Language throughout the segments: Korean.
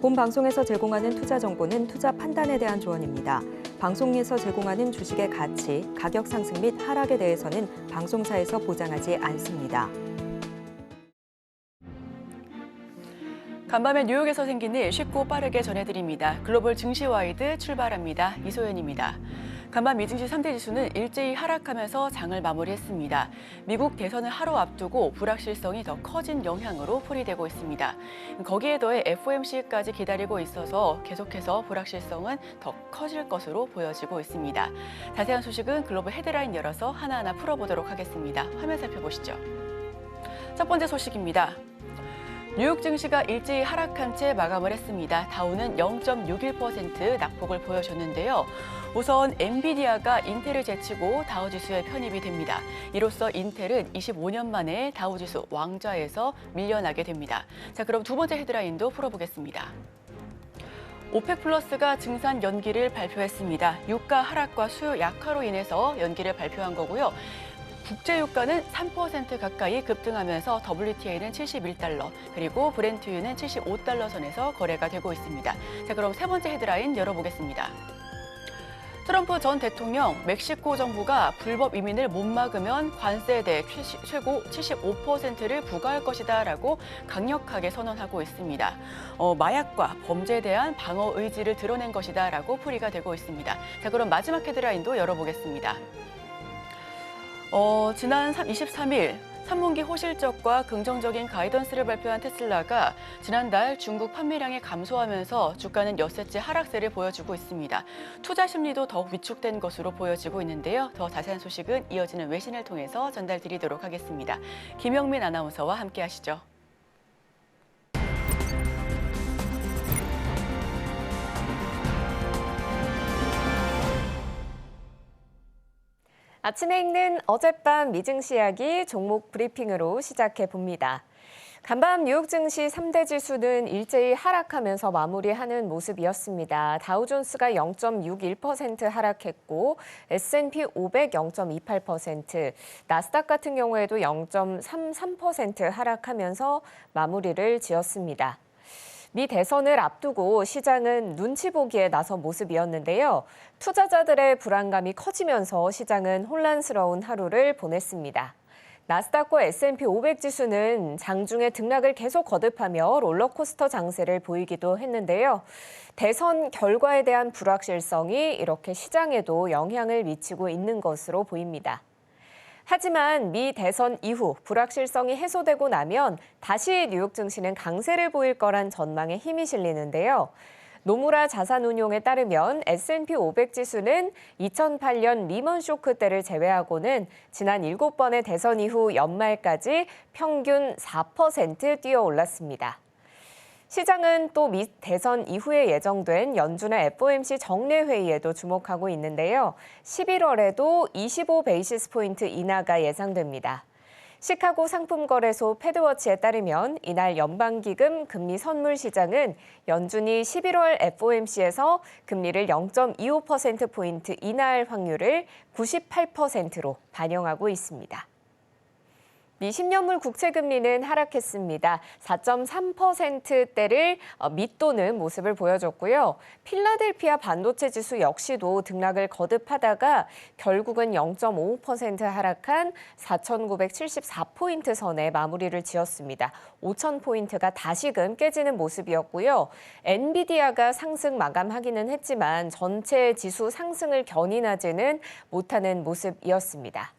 본 방송에서 제공하는 투자 정보는 투자 판단에 대한 조언입니다. 방송에서 제공하는 주식의 가치, 가격 상승 및 하락에 대해서는 방송사에서 보장하지 않습니다. 간밤에 뉴욕에서 생긴 일 쉽고 빠르게 전해드립니다. 글로벌 증시 와이드 출발합니다. 이소연입니다. 간밤 미증시 3대 지수는 일제히 하락하면서 장을 마무리했습니다. 미국 대선을 하루 앞두고 불확실성이 더 커진 영향으로 풀이되고 있습니다. 거기에 더해 FOMC까지 기다리고 있어서 계속해서 불확실성은 더 커질 것으로 보여지고 있습니다. 자세한 소식은 글로벌 헤드라인 열어서 하나하나 풀어보도록 하겠습니다. 화면 살펴보시죠. 첫 번째 소식입니다. 뉴욕 증시가 일제히 하락한 채 마감을 했습니다. 다우는 0.61% 낙폭을 보여줬는데요. 우선 엔비디아가 인텔을 제치고 다우지수에 편입이 됩니다. 이로써 인텔은 25년 만에 다우지수 왕좌에서 밀려나게 됩니다. 자, 그럼 두 번째 헤드라인도 풀어보겠습니다. 오펙 플러스가 증산 연기를 발표했습니다. 유가 하락과 수요 약화로 인해서 연기를 발표한 거고요. 국제유가는 3% 가까이 급등하면서 WTI는 71달러, 그리고 브렌트유는 75달러 선에서 거래가 되고 있습니다. 자, 그럼 세 번째 헤드라인 열어보겠습니다. 트럼프 전 대통령, 멕시코 정부가 불법 이민을 못 막으면 관세에 대해 최고 75%를 부과할 것이다라고 강력하게 선언하고 있습니다. 마약과 범죄에 대한 방어 의지를 드러낸 것이다라고 풀이가 되고 있습니다. 자, 그럼 마지막 헤드라인도 열어보겠습니다. 지난 23일 3분기 호실적과 긍정적인 가이던스를 발표한 테슬라가 지난달 중국 판매량이 감소하면서 주가는 엿새째 하락세를 보여주고 있습니다. 투자 심리도 더욱 위축된 것으로 보여지고 있는데요. 더 자세한 소식은 이어지는 외신을 통해서 전달드리도록 하겠습니다. 김영민 아나운서와 함께 하시죠. 아침에 읽는 어젯밤 미증시 이야기 종목 브리핑으로 시작해 봅니다. 간밤 뉴욕 증시 3대 지수는 일제히 하락하면서 마무리하는 모습이었습니다. 다우존스가 0.61% 하락했고 S&P 500 0.28%, 나스닥 같은 경우에도 0.33% 하락하면서 마무리를 지었습니다. 미 대선을 앞두고 시장은 눈치 보기에 나선 모습이었는데요. 투자자들의 불안감이 커지면서 시장은 혼란스러운 하루를 보냈습니다. 나스닥과 S&P 500 지수는 장중에 등락을 계속 거듭하며 롤러코스터 장세를 보이기도 했는데요. 대선 결과에 대한 불확실성이 이렇게 시장에도 영향을 미치고 있는 것으로 보입니다. 하지만 미 대선 이후 불확실성이 해소되고 나면 다시 뉴욕 증시는 강세를 보일 거란 전망에 힘이 실리는데요. 노무라 자산운용에 따르면 S&P 500 지수는 2008년 리먼 쇼크 때를 제외하고는 지난 7번의 대선 이후 연말까지 평균 4% 뛰어 올랐습니다. 시장은 또 미 대선 이후에 예정된 연준의 FOMC 정례회의에도 주목하고 있는데요. 11월에도 25 베이시스 포인트 인하가 예상됩니다. 시카고 상품거래소 패드워치에 따르면 이날 연방기금 금리 선물 시장은 연준이 11월 FOMC에서 금리를 0.25%포인트 인하할 확률을 98%로 반영하고 있습니다. 미 10년물 국채금리는 하락했습니다. 4.3%대를 밑도는 모습을 보여줬고요. 필라델피아 반도체 지수 역시도 등락을 거듭하다가 결국은 0.55% 하락한 4,974포인트 선에 마무리를 지었습니다. 5,000포인트가 다시금 깨지는 모습이었고요. 엔비디아가 상승 마감하기는 했지만 전체 지수 상승을 견인하지는 못하는 모습이었습니다.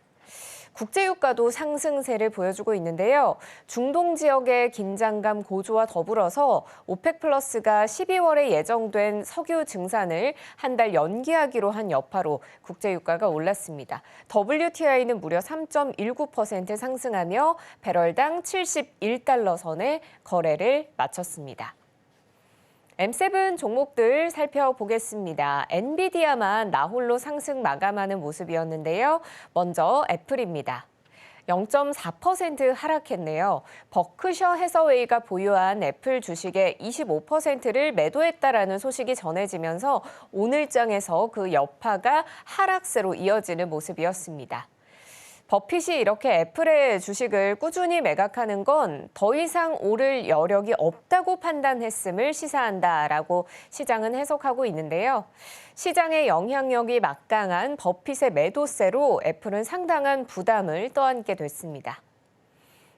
국제유가도 상승세를 보여주고 있는데요. 중동 지역의 긴장감 고조와 더불어서 오펙 플러스가 12월에 예정된 석유 증산을 한 달 연기하기로 한 여파로 국제유가가 올랐습니다. WTI는 무려 3.19% 상승하며 배럴당 71달러 선에 거래를 마쳤습니다. M7 종목들 살펴보겠습니다. 엔비디아만 나홀로 상승 마감하는 모습이었는데요. 먼저 애플입니다. 0.4% 하락했네요. 버크셔 해서웨이가 보유한 애플 주식의 25%를 매도했다라는 소식이 전해지면서 오늘장에서 그 여파가 하락세로 이어지는 모습이었습니다. 버핏이 이렇게 애플의 주식을 꾸준히 매각하는 건 더 이상 오를 여력이 없다고 판단했음을 시사한다라고 시장은 해석하고 있는데요. 시장의 영향력이 막강한 버핏의 매도세로 애플은 상당한 부담을 떠안게 됐습니다.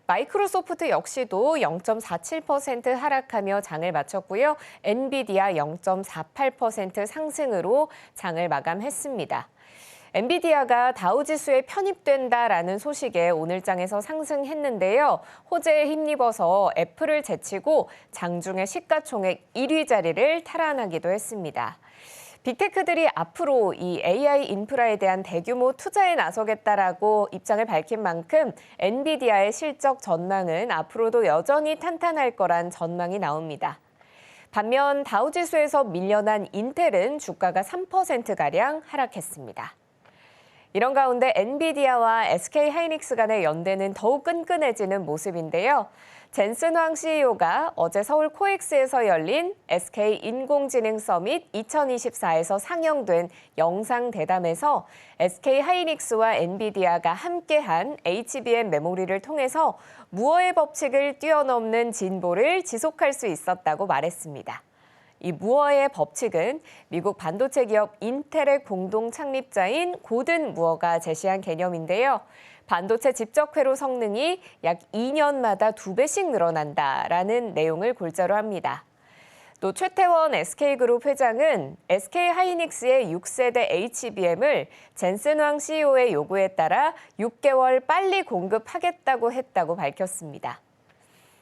마이크로소프트 역시도 0.47% 하락하며 장을 마쳤고요. 엔비디아 0.48% 상승으로 장을 마감했습니다. 엔비디아가 다우지수에 편입된다라는 소식에 오늘장에서 상승했는데요. 호재에 힘입어서 애플을 제치고 장중에 시가총액 1위 자리를 탈환하기도 했습니다. 빅테크들이 앞으로 이 AI 인프라에 대한 대규모 투자에 나서겠다라고 입장을 밝힌 만큼 엔비디아의 실적 전망은 앞으로도 여전히 탄탄할 거란 전망이 나옵니다. 반면 다우지수에서 밀려난 인텔은 주가가 3%가량 하락했습니다. 이런 가운데 엔비디아와 SK하이닉스 간의 연대는 더욱 끈끈해지는 모습인데요. 젠슨 황 CEO가 어제 서울 코엑스에서 열린 SK 인공지능 서밋 2024에서 상영된 영상 대담에서 SK하이닉스와 엔비디아가 함께한 HBM 메모리를 통해서 무어의 법칙을 뛰어넘는 진보를 지속할 수 있었다고 말했습니다. 이 무어의 법칙은 미국 반도체 기업 인텔의 공동 창립자인 고든 무어가 제시한 개념인데요. 반도체 집적 회로 성능이 약 2년마다 2배씩 늘어난다라는 내용을 골자로 합니다. 또 최태원 SK그룹 회장은 SK하이닉스의 6세대 HBM을 젠슨 황 CEO의 요구에 따라 6개월 빨리 공급하겠다고 했다고 밝혔습니다.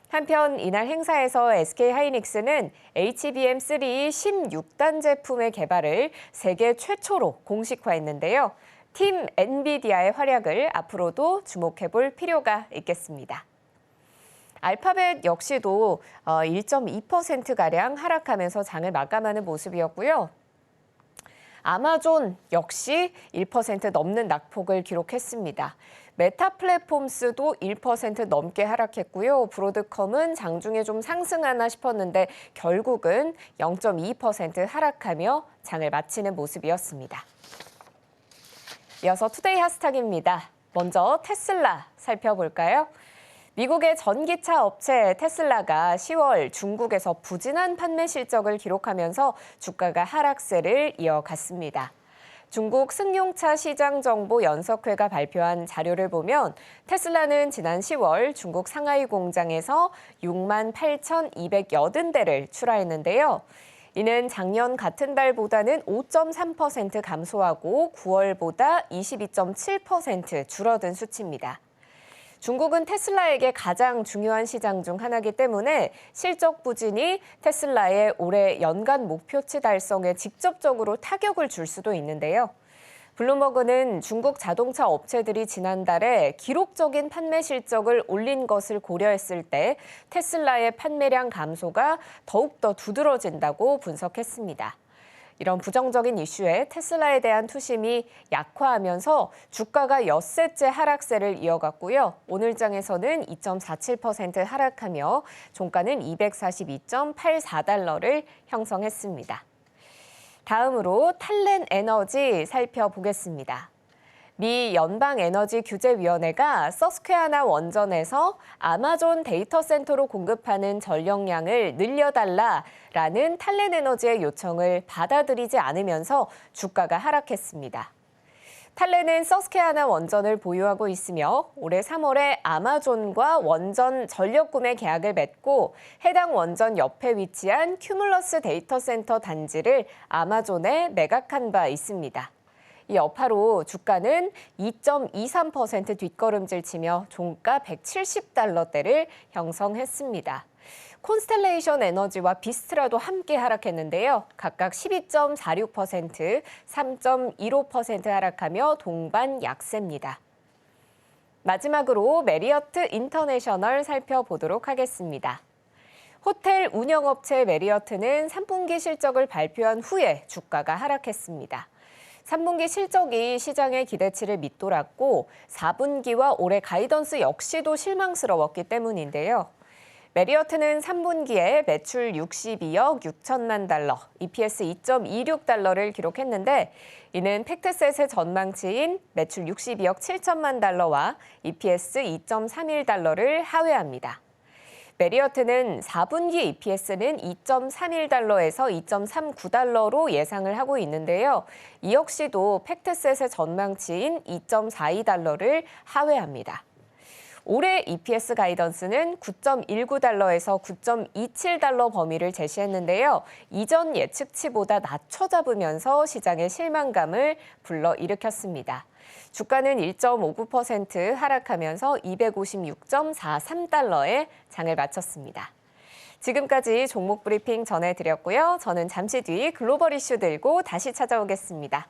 한편 이날 행사에서 SK하이닉스는 HBM3 16단 제품의 개발을 세계 최초로 공식화했는데요. 팀 엔비디아의 활약을 앞으로도 주목해볼 필요가 있겠습니다. 알파벳 역시도 1.2%가량 하락하면서 장을 마감하는 모습이었고요. 아마존 역시 1% 넘는 낙폭을 기록했습니다. 메타 플랫폼스도 1% 넘게 하락했고요. 브로드컴은 장중에 좀 상승하나 싶었는데 결국은 0.2% 하락하며 장을 마치는 모습이었습니다. 이어서 투데이 핫스탁입니다. 먼저 테슬라 살펴볼까요? 미국의 전기차 업체 테슬라가 10월 중국에서 부진한 판매 실적을 기록하면서 주가가 하락세를 이어갔습니다. 중국 승용차 시장 정보 연석회가 발표한 자료를 보면 테슬라는 지난 10월 중국 상하이 공장에서 68,280대를 출하했는데요. 이는 작년 같은 달보다는 5.3% 감소하고 9월보다 22.7% 줄어든 수치입니다. 중국은 테슬라에게 가장 중요한 시장 중 하나이기 때문에 실적 부진이 테슬라의 올해 연간 목표치 달성에 직접적으로 타격을 줄 수도 있는데요. 블룸버그는 중국 자동차 업체들이 지난달에 기록적인 판매 실적을 올린 것을 고려했을 때 테슬라의 판매량 감소가 더욱더 두드러진다고 분석했습니다. 이런 부정적인 이슈에 테슬라에 대한 투심이 약화하면서 주가가 엿새째 하락세를 이어갔고요. 오늘장에서는 2.47% 하락하며 종가는 242.84달러를 형성했습니다. 다음으로 탈렌 에너지 살펴보겠습니다. 미 연방에너지규제위원회가 서스퀘아나 원전에서 아마존 데이터 센터로 공급하는 전력량을 늘려달라라는 탈렌 에너지의 요청을 받아들이지 않으면서 주가가 하락했습니다. 탈렌은 서스퀘아나 원전을 보유하고 있으며 올해 3월에 아마존과 원전 전력 구매 계약을 맺고 해당 원전 옆에 위치한 큐뮬러스 데이터 센터 단지를 아마존에 매각한 바 있습니다. 이 여파로 주가는 2.23% 뒷걸음질 치며 종가 170달러대를 형성했습니다. 콘스텔레이션 에너지와 비스트라도 함께 하락했는데요. 각각 12.46%, 3.15% 하락하며 동반 약세입니다. 마지막으로 메리어트 인터내셔널 살펴보도록 하겠습니다. 호텔 운영업체 메리어트는 3분기 실적을 발표한 후에 주가가 하락했습니다. 3분기 실적이 시장의 기대치를 밑돌았고 4분기와 올해 가이던스 역시도 실망스러웠기 때문인데요. 메리어트는 3분기에 매출 62억 6천만 달러, EPS 2.26달러를 기록했는데 이는 팩트셋의 전망치인 매출 62억 7천만 달러와 EPS 2.31달러를 하회합니다. 메리어트는 4분기 EPS는 2.31달러에서 2.39달러로 예상을 하고 있는데요. 이 역시도 팩트셋의 전망치인 2.42달러를 하회합니다. 올해 EPS 가이던스는 9.19달러에서 9.27달러 범위를 제시했는데요. 이전 예측치보다 낮춰 잡으면서 시장의 실망감을 불러일으켰습니다. 주가는 1.59% 하락하면서 256.43달러에 장을 마쳤습니다. 지금까지 종목 브리핑 전해드렸고요. 저는 잠시 뒤 글로벌 이슈 들고 다시 찾아오겠습니다.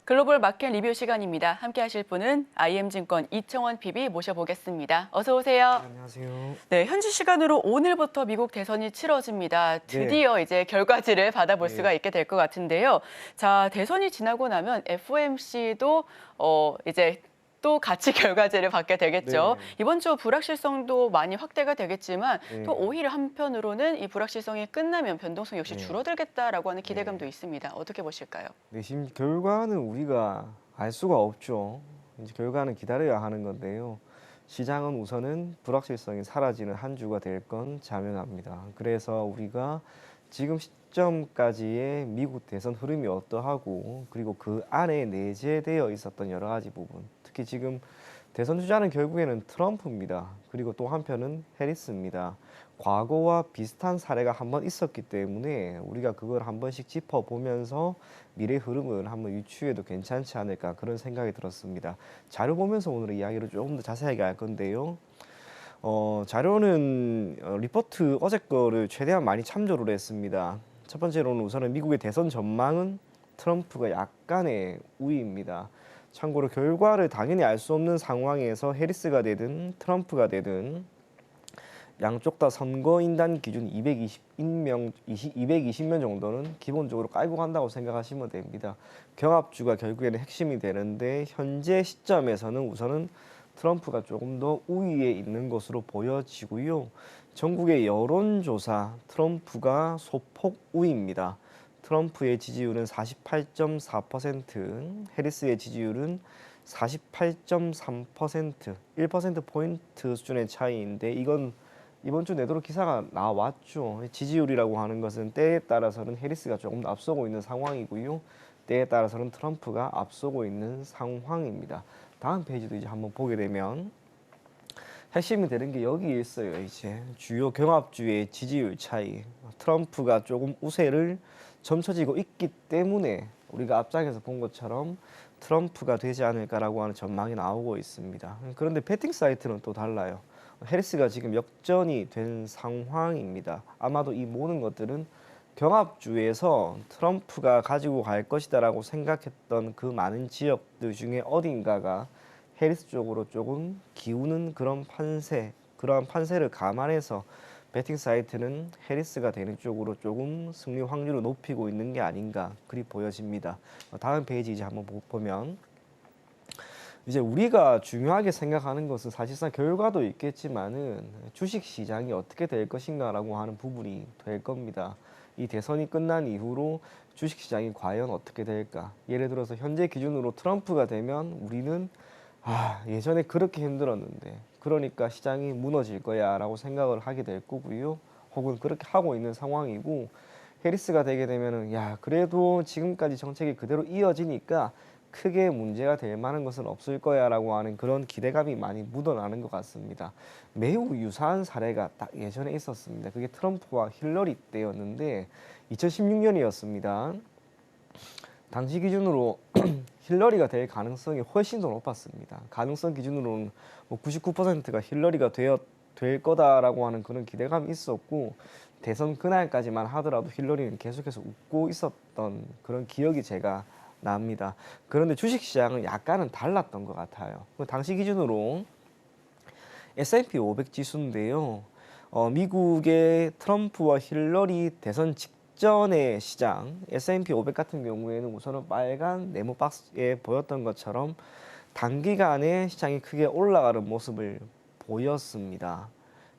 글로벌 마켓 리뷰 시간입니다. 함께 하실 분은 IM증권 이청원 PB 모셔보겠습니다. 어서 오세요. 안녕하세요. 네, 현지 시간으로 오늘부터 미국 대선이 치러집니다. 드디어 이제 결과지를 받아볼 수가 있게 될 것 같은데요. 자, 대선이 지나고 나면 FOMC도 이제 또 같이 결과제를 받게 되겠죠. 네. 이번 주 불확실성도 많이 확대가 되겠지만 네. 또 오히려 한편으로는 이 불확실성이 끝나면 변동성이 역시 네. 줄어들겠다라고 하는 기대감도 있습니다. 어떻게 보실까요? 네, 지금 결과는 우리가 알 수가 없죠. 이제 결과는 기다려야 하는 건데요. 시장은 우선은 불확실성이 사라지는 한 주가 될 건 자명합니다. 그래서 우리가 지금 시점까지의 미국 대선 흐름이 어떠하고 그리고 그 안에 내재되어 있었던 여러 가지 부분, 특히 지금 대선 주자는 결국에는 트럼프입니다. 그리고 또 한편은 해리스입니다. 과거와 비슷한 사례가 한번 있었기 때문에 우리가 그걸 한 번씩 짚어보면서 미래 흐름을 한번 유추해도 괜찮지 않을까 그런 생각이 들었습니다. 자료 보면서 오늘 이야기를 조금 더 자세하게 할 건데요. 자료는 리포트 어제 거를 최대한 많이 참조를 했습니다. 첫 번째로는 우선은 미국의 대선 전망은 트럼프가 약간의 우위입니다. 참고로 결과를 당연히 알 수 없는 상황에서 해리스가 되든 트럼프가 되든 양쪽 다 선거인단 기준 220명 정도는 기본적으로 깔고 간다고 생각하시면 됩니다. 경합주가 결국에는 핵심이 되는데 현재 시점에서는 우선은 트럼프가 조금 더 우위에 있는 것으로 보여지고요. 전국의 여론조사 트럼프가 소폭 우위입니다. 트럼프의 지지율은 48.4%, 해리스의 지지율은 48.3%, 1%포인트 수준의 차이인데 이건 이번 주 내도록 기사가 나왔죠. 지지율이라고 하는 것은 때에 따라서는 해리스가 조금 더 앞서고 있는 상황이고요. 때에 따라서는 트럼프가 앞서고 있는 상황입니다. 다음 페이지도 이제 한번 보게 되면 핵심이 되는 게 여기에 있어요. 이제 주요 경합주의 지지율 차이. 트럼프가 조금 우세를 점쳐지고 있기 때문에 우리가 앞장에서 본 것처럼 트럼프가 되지 않을까라고 하는 전망이 나오고 있습니다. 그런데 베팅 사이트는 또 달라요. 해리스가 지금 역전이 된 상황입니다. 아마도 이 모든 것들은 경합주에서 트럼프가 가지고 갈 것이다라고 생각했던 그 많은 지역들 중에 어딘가가 해리스 쪽으로 조금 기우는 그런 그러한 판세를 감안해서 베팅 사이트는 해리스가 되는 쪽으로 조금 승리 확률을 높이고 있는 게 아닌가 그리 보여집니다. 다음 페이지 이제 한번 보면 이제 우리가 중요하게 생각하는 것은 사실상 결과도 있겠지만은 주식 시장이 어떻게 될 것인가라고 하는 부분이 될 겁니다. 이 대선이 끝난 이후로 주식 시장이 과연 어떻게 될까? 예를 들어서 현재 기준으로 트럼프가 되면 우리는 예전에 그렇게 힘들었는데 그러니까 시장이 무너질 거야 라고 생각을 하게 될 거고요. 혹은 그렇게 하고 있는 상황이고 해리스가 되게 되면은 그래도 지금까지 정책이 그대로 이어지니까 크게 문제가 될 만한 것은 없을 거야 라고 하는 그런 기대감이 많이 묻어나는 것 같습니다. 매우 유사한 사례가 딱 예전에 있었습니다. 그게 트럼프와 힐러리 때였는데 2016년이었습니다. 당시 기준으로 힐러리가 될 가능성이 훨씬 더 높았습니다. 가능성 기준으로는 99%가 힐러리가 될 거다라고 하는 그런 기대감이 있었고 대선 그날까지만 하더라도 힐러리는 계속해서 웃고 있었던 그런 기억이 제가 납니다. 그런데 주식시장은 약간은 달랐던 것 같아요. 당시 기준으로 S&P 500 지수인데요. 미국의 트럼프와 힐러리 대선 직전의 시장 S&P 500 같은 경우에는 우선은 빨간 네모 박스에 보였던 것처럼 단기간에 시장이 크게 올라가는 모습을 보였습니다.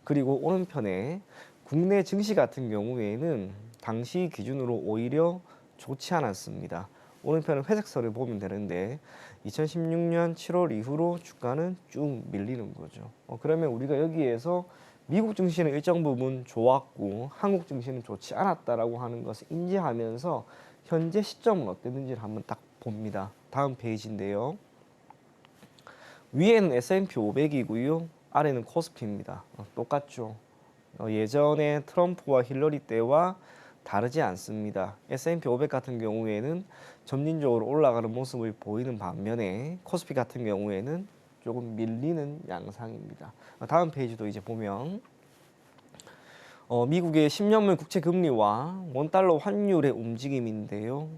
그리고 오른편에 국내 증시 같은 경우에는 당시 기준으로 오히려 좋지 않았습니다. 오른편은 회색선을 보면 되는데 2016년 7월 이후로 주가는 쭉 밀리는 거죠. 그러면 우리가 여기에서 미국 증시는 일정 부분 좋았고 한국 증시는 좋지 않았다라고 하는 것을 인지하면서 현재 시점은 어땠는지를 한번 딱 봅니다. 다음 페이지인데요. 위에는 S&P 500이고요. 아래는 코스피입니다. 똑같죠. 예전에 트럼프와 힐러리 때와 다르지 않습니다. S&P 500 같은 경우에는 점진적으로 올라가는 모습을 보이는 반면에 코스피 같은 경우에는 조금 밀리는 양상입니다. 다음 페이지도 이제 보면 미국의 10년물 국채 금리와 원달러 환율의 움직임인데요.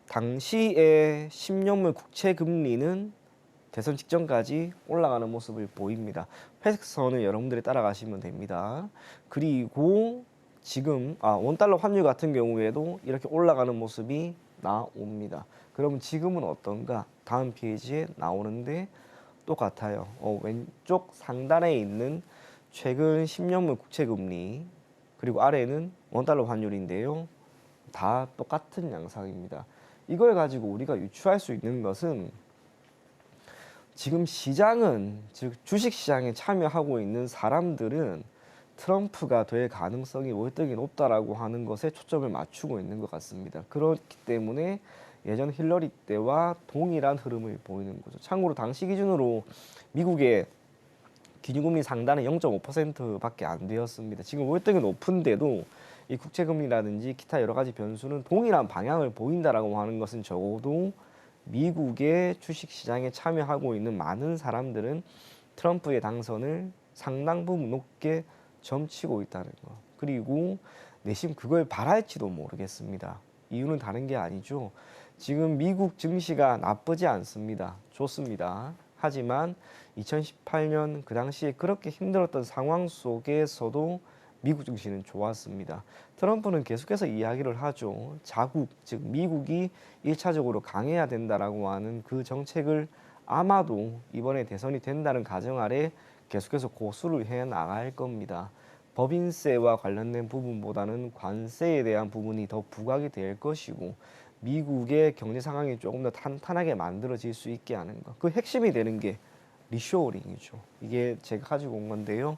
당시에 10년물 국채 금리는 대선 직전까지 올라가는 모습을 보입니다. 회색 선을 여러분들이 따라가시면 됩니다. 그리고 지금 원달러 환율 같은 경우에도 이렇게 올라가는 모습이 나옵니다. 그러면 지금은 어떤가? 다음 페이지에 나오는데 똑같아요. 왼쪽 상단에 있는 최근 10년물 국채 금리 그리고 아래는 원달러 환율인데요. 다 똑같은 양상입니다. 이걸 가지고 우리가 유추할 수 있는 것은 지금 시장은 즉 주식시장에 참여하고 있는 사람들은 트럼프가 될 가능성이 월등히 높다라고 하는 것에 초점을 맞추고 있는 것 같습니다. 그렇기 때문에 예전 힐러리 때와 동일한 흐름을 보이는 거죠. 참고로 당시 기준으로 미국의 기준금리 상단은 0.5%밖에 안 되었습니다. 지금 월등히 높은데도 이 국채금리라든지 기타 여러 가지 변수는 동일한 방향을 보인다라고 하는 것은 적어도 미국의 주식시장에 참여하고 있는 많은 사람들은 트럼프의 당선을 상당 부분 높게 점치고 있다는 거. 그리고 내심 그걸 바랄지도 모르겠습니다. 이유는 다른 게 아니죠. 지금 미국 증시가 나쁘지 않습니다. 좋습니다. 하지만 2018년 그 당시에 그렇게 힘들었던 상황 속에서도 미국 증시는 좋았습니다. 트럼프는 계속해서 이야기를 하죠. 자국, 즉 미국이 1차적으로 강해야 된다라고 하는 그 정책을 아마도 이번에 대선이 된다는 가정 아래 계속해서 고수를 해 나갈 겁니다. 법인세와 관련된 부분보다는 관세에 대한 부분이 더 부각이 될 것이고 미국의 경제 상황이 조금 더 탄탄하게 만들어질 수 있게 하는 것. 그 핵심이 되는 게 리쇼어링이죠. 이게 제가 가지고 온 건데요.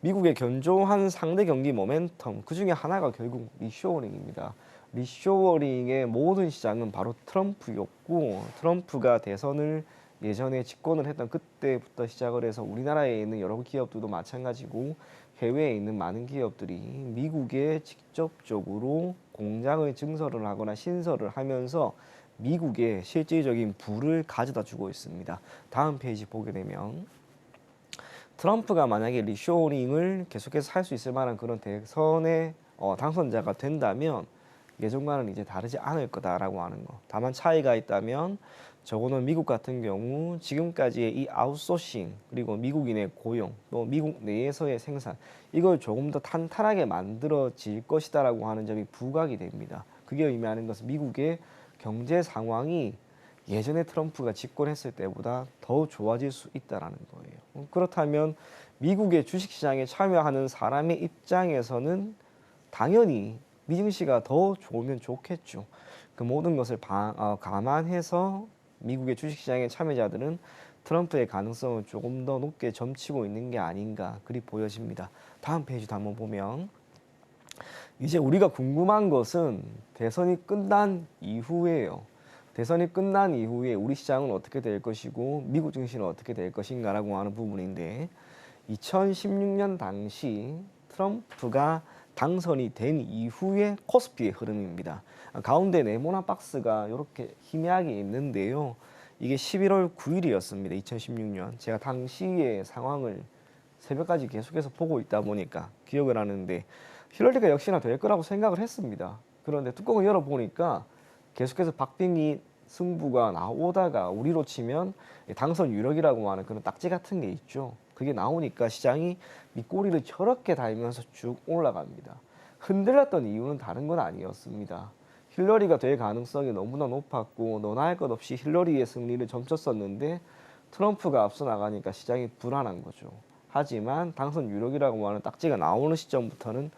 미국의 견조한 상대 경기 모멘텀 그 중에 하나가 결국 리쇼어링입니다. 리쇼어링의 모든 시장은 바로 트럼프였고 트럼프가 대선을 예전에 집권을 했던 그때부터 시작을 해서 우리나라에 있는 여러 기업들도 마찬가지고 해외에 있는 많은 기업들이 미국에 직접적으로 공장을 증설을 하거나 신설을 하면서 미국에 실질적인 부를 가져다 주고 있습니다. 다음 페이지 보게 되면 트럼프가 만약에 리쇼어링을 계속해서 할 수 있을 만한 그런 대선의 당선자가 된다면 예전과는 이제 다르지 않을 거다라고 하는 거. 다만 차이가 있다면 적어도 미국 같은 경우 지금까지의 이 아웃소싱 그리고 미국인의 고용 또 미국 내에서의 생산 이걸 조금 더 탄탄하게 만들어질 것이다라고 하는 점이 부각이 됩니다. 그게 의미하는 것은 미국의 경제 상황이 예전에 트럼프가 집권했을 때보다 더 좋아질 수 있다라는 거예요. 그렇다면 미국의 주식시장에 참여하는 사람의 입장에서는 당연히 미증시가 더 좋으면 좋겠죠. 그 모든 것을 감안해서 미국의 주식시장의 참여자들은 트럼프의 가능성을 조금 더 높게 점치고 있는 게 아닌가 그리 보여집니다. 다음 페이지도 한번 보면 이제 우리가 궁금한 것은 대선이 끝난 이후에요. 대선이 끝난 이후에 우리 시장은 어떻게 될 것이고 미국 증시는 어떻게 될 것인가라고 하는 부분인데 2016년 당시 트럼프가 당선이 된 이후의 코스피의 흐름입니다. 가운데 네모난 박스가 이렇게 희미하게 있는데요. 이게 11월 9일이었습니다. 2016년. 제가 당시의 상황을 새벽까지 계속해서 보고 있다 보니까 기억을 하는데 힐러리가 역시나 될 거라고 생각을 했습니다. 그런데 뚜껑을 열어보니까 계속해서 박빙이 승부가 나오다가 우리로 치면 당선 유력이라고 하는 그런 딱지 같은 게 있죠. 그게 나오니까 시장이 밑꼬리를 저렇게 달면서 쭉 올라갑니다. 흔들렸던 이유는 다른 건 아니었습니다. 힐러리가 될 가능성이 너무나 높았고 너나 할 것 없이 힐러리의 승리를 점쳤었는데 트럼프가 앞서 나가니까 시장이 불안한 거죠. 하지만 당선 유력이라고 하는 딱지가 나오는 시점부터는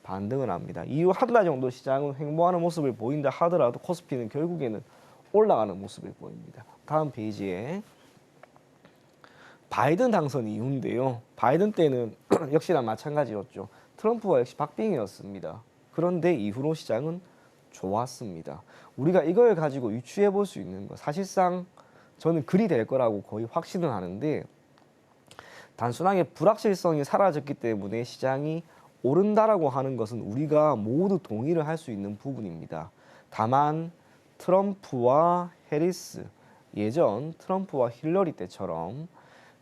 반등을 합니다. 이후 한 달 정도 시장은 횡보하는 모습을 보인다 하더라도 코스피는 결국에는 올라가는 모습을 보입니다. 다음 페이지에 바이든 당선 이후인데요. 바이든 때는 역시나 마찬가지였죠. 트럼프와 역시 박빙이었습니다. 그런데 이후로 시장은 좋았습니다. 우리가 이걸 가지고 유추해 볼 수 있는 것 사실상 저는 그리 될 거라고 거의 확신을 하는데 단순하게 불확실성이 사라졌기 때문에 시장이 오른다라고 하는 것은 우리가 모두 동의를 할 수 있는 부분입니다. 다만 트럼프와 해리스, 예전 트럼프와 힐러리 때처럼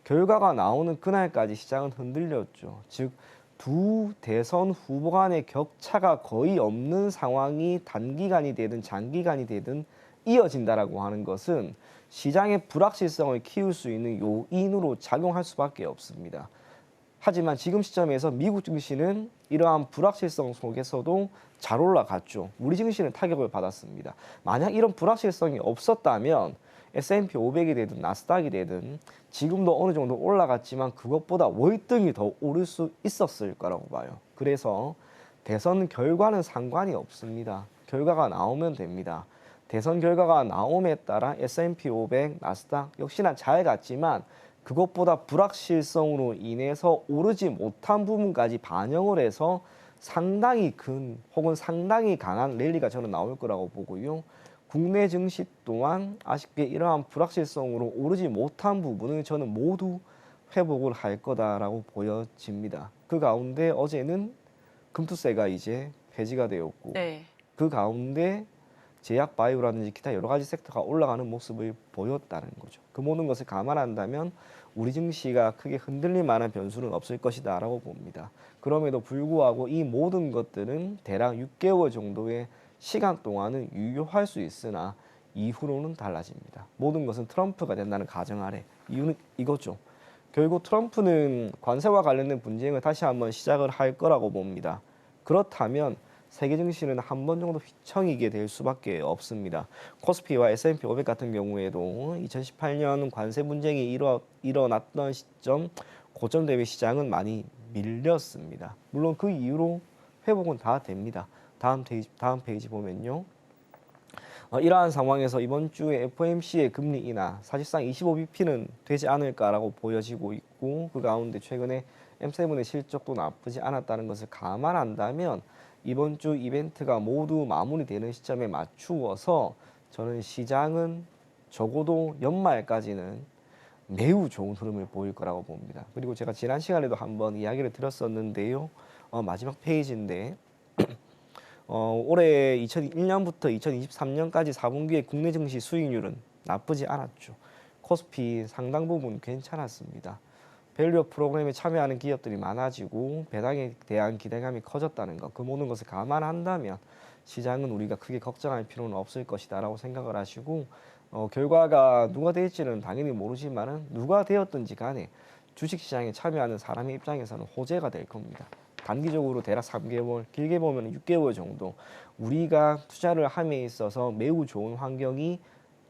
결과가 나오는 그날까지 시장은 흔들렸죠. 즉 두 대선 후보 간의 격차가 거의 없는 상황이 단기간이 되든 장기간이 되든 이어진다라고 하는 것은 시장의 불확실성을 키울 수 있는 요인으로 작용할 수밖에 없습니다. 하지만 지금 시점에서 미국 증시는 이러한 불확실성 속에서도 잘 올라갔죠. 우리 증시는 타격을 받았습니다. 만약 이런 불확실성이 없었다면 S&P 500이 되든 나스닥이 되든 지금도 어느 정도 올라갔지만 그것보다 월등히 더 오를 수 있었을 거라고 봐요. 그래서 대선 결과는 상관이 없습니다. 결과가 나오면 됩니다. 대선 결과가 나옴에 따라 S&P 500, 나스닥 역시나 잘 갔지만 그것보다 불확실성으로 인해서 오르지 못한 부분까지 반영을 해서 상당히 큰 혹은 상당히 강한 랠리가 저는 나올 거라고 보고요. 국내 증시 또한 아쉽게 이러한 불확실성으로 오르지 못한 부분을 저는 모두 회복을 할 거다라고 보여집니다. 그 가운데 어제는 금투세가 이제 폐지가 되었고 네. 그 가운데 제약 바이오라든지 기타 여러 가지 섹터가 올라가는 모습을 보였다는 거죠. 그 모든 것을 감안한다면 우리 증시가 크게 흔들릴 만한 변수는 없을 것이다라고 봅니다. 그럼에도 불구하고 이 모든 것들은 대략 6개월 정도의 시간 동안은 유효할 수 있으나 이후로는 달라집니다. 모든 것은 트럼프가 된다는 가정 아래 이유는 이거죠. 결국 트럼프는 관세와 관련된 분쟁을 다시 한번 시작을 할 거라고 봅니다. 그렇다면 세계 증시는 한 번 정도 휘청이게 될 수밖에 없습니다. 코스피와 S&P 500 같은 경우에도 2018년 관세 분쟁이 일어났던 시점 고점 대비 시장은 많이 밀렸습니다. 물론 그 이후로 회복은 다 됩니다. 다음 페이지 보면요. 이러한 상황에서 이번 주에 FOMC의 금리 인하 사실상 25bp는 되지 않을까라고 보여지고 있고 그 가운데 최근에 M7의 실적도 나쁘지 않았다는 것을 감안한다면 이번 주 이벤트가 모두 마무리되는 시점에 맞추어서 저는 시장은 적어도 연말까지는 매우 좋은 흐름을 보일 거라고 봅니다. 그리고 제가 지난 시간에도 한번 이야기를 드렸었는데요. 마지막 페이지인데 올해 2001년부터 2023년까지 4분기의 국내 증시 수익률은 나쁘지 않았죠. 코스피 상당 부분 괜찮았습니다. 밸류업 프로그램에 참여하는 기업들이 많아지고 배당에 대한 기대감이 커졌다는 것, 그 모든 것을 감안한다면 시장은 우리가 크게 걱정할 필요는 없을 것이다라고 생각을 하시고 결과가 누가 될지는 당연히 모르지만은 누가 되었든지 간에 주식시장에 참여하는 사람의 입장에서는 호재가 될 겁니다. 단기적으로 대략 3개월, 길게 보면 6개월 정도 우리가 투자를 함에 있어서 매우 좋은 환경이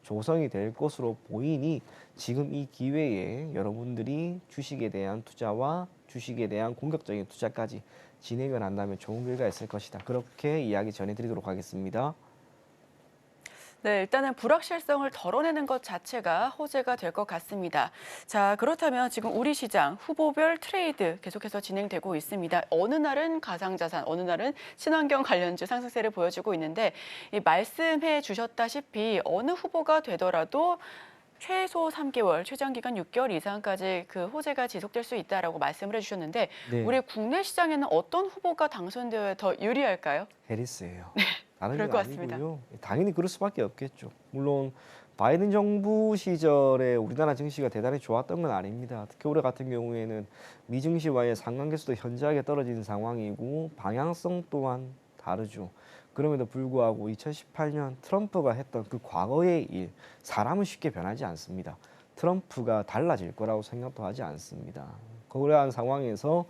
조성이 될 것으로 보이니 지금 이 기회에 여러분들이 주식에 대한 투자와 주식에 대한 공격적인 투자까지 진행을 한다면 좋은 결과가 있을 것이다. 그렇게 이야기 전해드리도록 하겠습니다. 네, 일단은 불확실성을 덜어내는 것 자체가 호재가 될 것 같습니다. 자, 그렇다면 지금 우리 시장 후보별 트레이드 계속해서 진행되고 있습니다. 어느 날은 가상자산, 어느 날은 친환경 관련주 상승세를 보여주고 있는데 이 말씀해 주셨다시피 어느 후보가 되더라도 최소 3개월, 최장기간 6개월 이상까지 그 호재가 지속될 수 있다라고 말씀을 해주셨는데 네. 우리 국내 시장에는 어떤 후보가 당선되어야 더 유리할까요? 해리스예요. 다른 그럴 건 것 같습니다. 아니고요. 당연히 그럴 수밖에 없겠죠. 물론 바이든 정부 시절에 우리나라 증시가 대단히 좋았던 건 아닙니다. 특히 올해 같은 경우에는 미 증시와의 상관계수도 현저하게 떨어진 상황이고 방향성 또한 다르죠. 그럼에도 불구하고 2018년 트럼프가 했던 그 과거의 일, 사람은 쉽게 변하지 않습니다. 트럼프가 달라질 거라고 생각도 하지 않습니다. 그러한 상황에서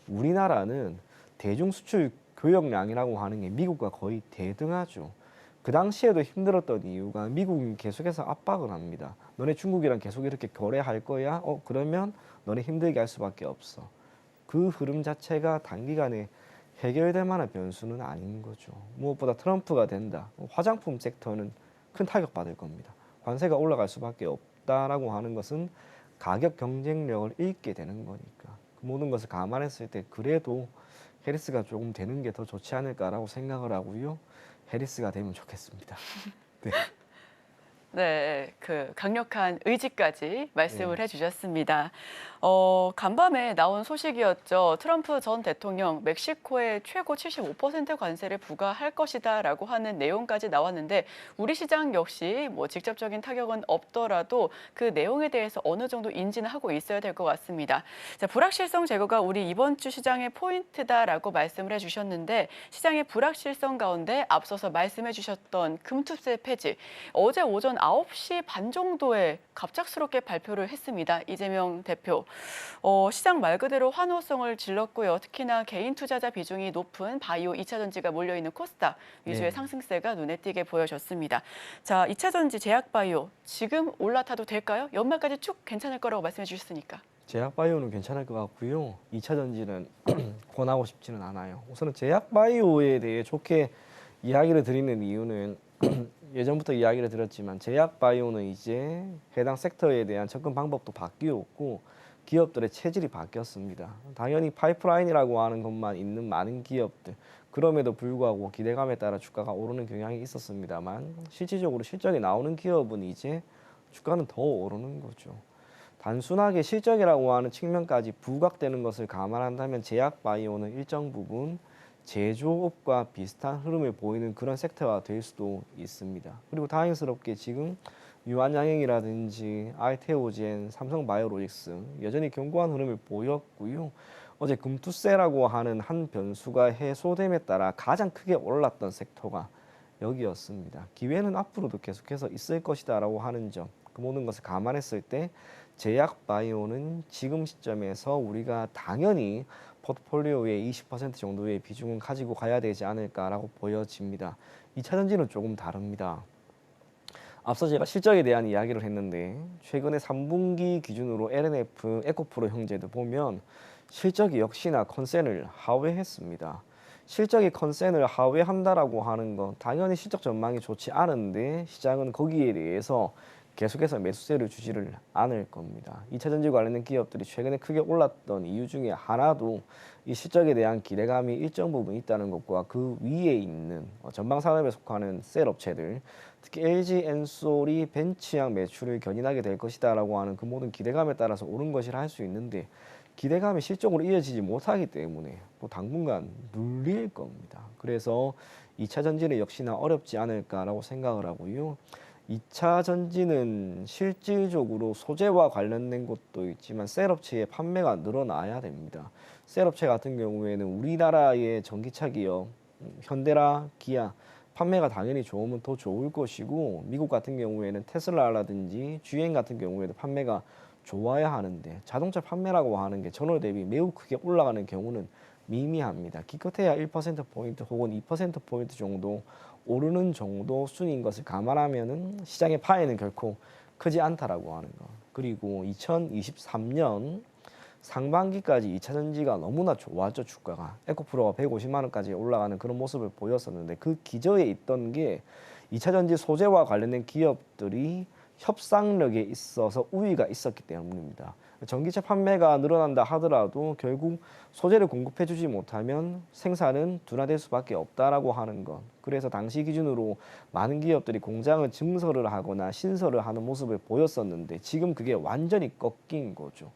우리나라는 대중 수출 교역량이라고 하는 게 미국과 거의 대등하죠. 그 당시에도 힘들었던 이유가 미국이 계속해서 압박을 합니다. 너네 중국이랑 계속 이렇게 거래할 거야? 그러면 너네 힘들게 할 수밖에 없어. 그 흐름 자체가 단기간에 해결될 만한 변수는 아닌 거죠. 무엇보다 트럼프가 된다. 화장품 섹터는 큰 타격받을 겁니다. 관세가 올라갈 수밖에 없다라고 하는 것은 가격 경쟁력을 잃게 되는 거니까. 그 모든 것을 감안했을 때 그래도 해리스가 조금 되는 게 더 좋지 않을까라고 생각을 하고요. 해리스가 되면 좋겠습니다. 네. 네, 그 강력한 의지까지 말씀을 네. 해주셨습니다. 간밤에 나온 소식이었죠. 트럼프 전 대통령 멕시코에 최고 75% 관세를 부과할 것이다라고 하는 내용까지 나왔는데 우리 시장 역시 뭐 직접적인 타격은 없더라도 그 내용에 대해서 어느 정도 인지는 하고 있어야 될 것 같습니다. 자, 불확실성 제거가 우리 이번 주 시장의 포인트다라고 말씀을 해주셨는데 시장의 불확실성 가운데 앞서서 말씀해주셨던 금투세 폐지 어제 오전 9시 반 정도에 갑작스럽게 발표를 했습니다. 이재명 대표. 시장 말 그대로 환호성을 질렀고요. 특히나 개인 투자자 비중이 높은 바이오 2차 전지가 몰려있는 코스닥 위주의 네. 상승세가 눈에 띄게 보여졌습니다. 자, 2차 전지 제약바이오 지금 올라타도 될까요? 연말까지 쭉 괜찮을 거라고 말씀해 주셨으니까. 제약바이오는 괜찮을 것 같고요. 2차 전지는 권하고 싶지는 않아요. 우선은 제약바이오에 대해 좋게 이야기를 드리는 이유는 예전부터 이야기를 드렸지만 제약바이오는 이제 해당 섹터에 대한 접근 방법도 바뀌었고 기업들의 체질이 바뀌었습니다. 당연히 파이프라인이라고 하는 것만 있는 많은 기업들 그럼에도 불구하고 기대감에 따라 주가가 오르는 경향이 있었습니다만 실질적으로 실적이 나오는 기업은 이제 주가는 더 오르는 거죠. 단순하게 실적이라고 하는 측면까지 부각되는 것을 감안한다면 제약바이오는 일정 부분 제조업과 비슷한 흐름을 보이는 그런 섹터가 될 수도 있습니다. 그리고 다행스럽게 지금 유한양행이라든지 알테오젠, 삼성바이오로직스 여전히 견고한 흐름을 보였고요. 어제 금투세라고 하는 한 변수가 해소됨에 따라 가장 크게 올랐던 섹터가 여기였습니다. 기회는 앞으로도 계속해서 있을 것이다라고 하는 점, 그 모든 것을 감안했을 때 제약바이오는 지금 시점에서 우리가 당연히 포트폴리오의 20% 정도의 비중은 가지고 가야 되지 않을까라고 보여집니다. 2차 전지는 조금 다릅니다. 앞서 제가 실적에 대한 이야기를 했는데 최근에 3분기 기준으로 LNF, 에코프로 형제들 보면 실적이 역시나 컨센을 하회했습니다. 실적이 컨센을 하회한다라고 하는 건 당연히 실적 전망이 좋지 않은데 시장은 거기에 대해서 계속해서 매수세를 주지를 않을 겁니다. 2차 전지 관련된 기업들이 최근에 크게 올랐던 이유 중에 하나도 이 실적에 대한 기대감이 일정 부분 있다는 것과 그 위에 있는 전방 산업에 속하는 셀 업체들, 특히 LG 엔솔이 벤치양 매출을 견인하게 될 것이다라고 하는 그 모든 기대감에 따라서 오른 것이라 할 수 있는데 기대감이 실적으로 이어지지 못하기 때문에 또 당분간 눌릴 겁니다. 그래서 2차 전지는 역시나 어렵지 않을까라고 생각을 하고요. 2차 전지는 실질적으로 소재와 관련된 것도 있지만 셀업체의 판매가 늘어나야 됩니다. 셀업체 같은 경우에는 우리나라의 전기차 기업, 현대라, 기아 판매가 당연히 좋으면 더 좋을 것이고 미국 같은 경우에는 테슬라라든지 GM 같은 경우에도 판매가 좋아야 하는데 자동차 판매라고 하는 게 전월 대비 매우 크게 올라가는 경우는 미미합니다. 기껏해야 1%포인트 혹은 2%포인트 정도 오르는 정도 순인 것을 감안하면은 시장의 파해는 결코 크지 않다라고 하는 것. 그리고 2023년 상반기까지 2차 전지가 너무나 좋았죠. 주가가 에코프로가 150만 원까지 올라가는 그런 모습을 보였었는데 그 기저에 있던 게 2차 전지 소재와 관련된 기업들이 협상력에 있어서 우위가 있었기 때문입니다. 전기차 판매가 늘어난다 하더라도 결국 소재를 공급해주지 못하면 생산은 둔화될 수밖에 없다라고 하는 것. 그래서 당시 기준으로 많은 기업들이 공장을 증설을 하거나 신설을 하는 모습을 보였었는데 지금 그게 완전히 꺾인 거죠.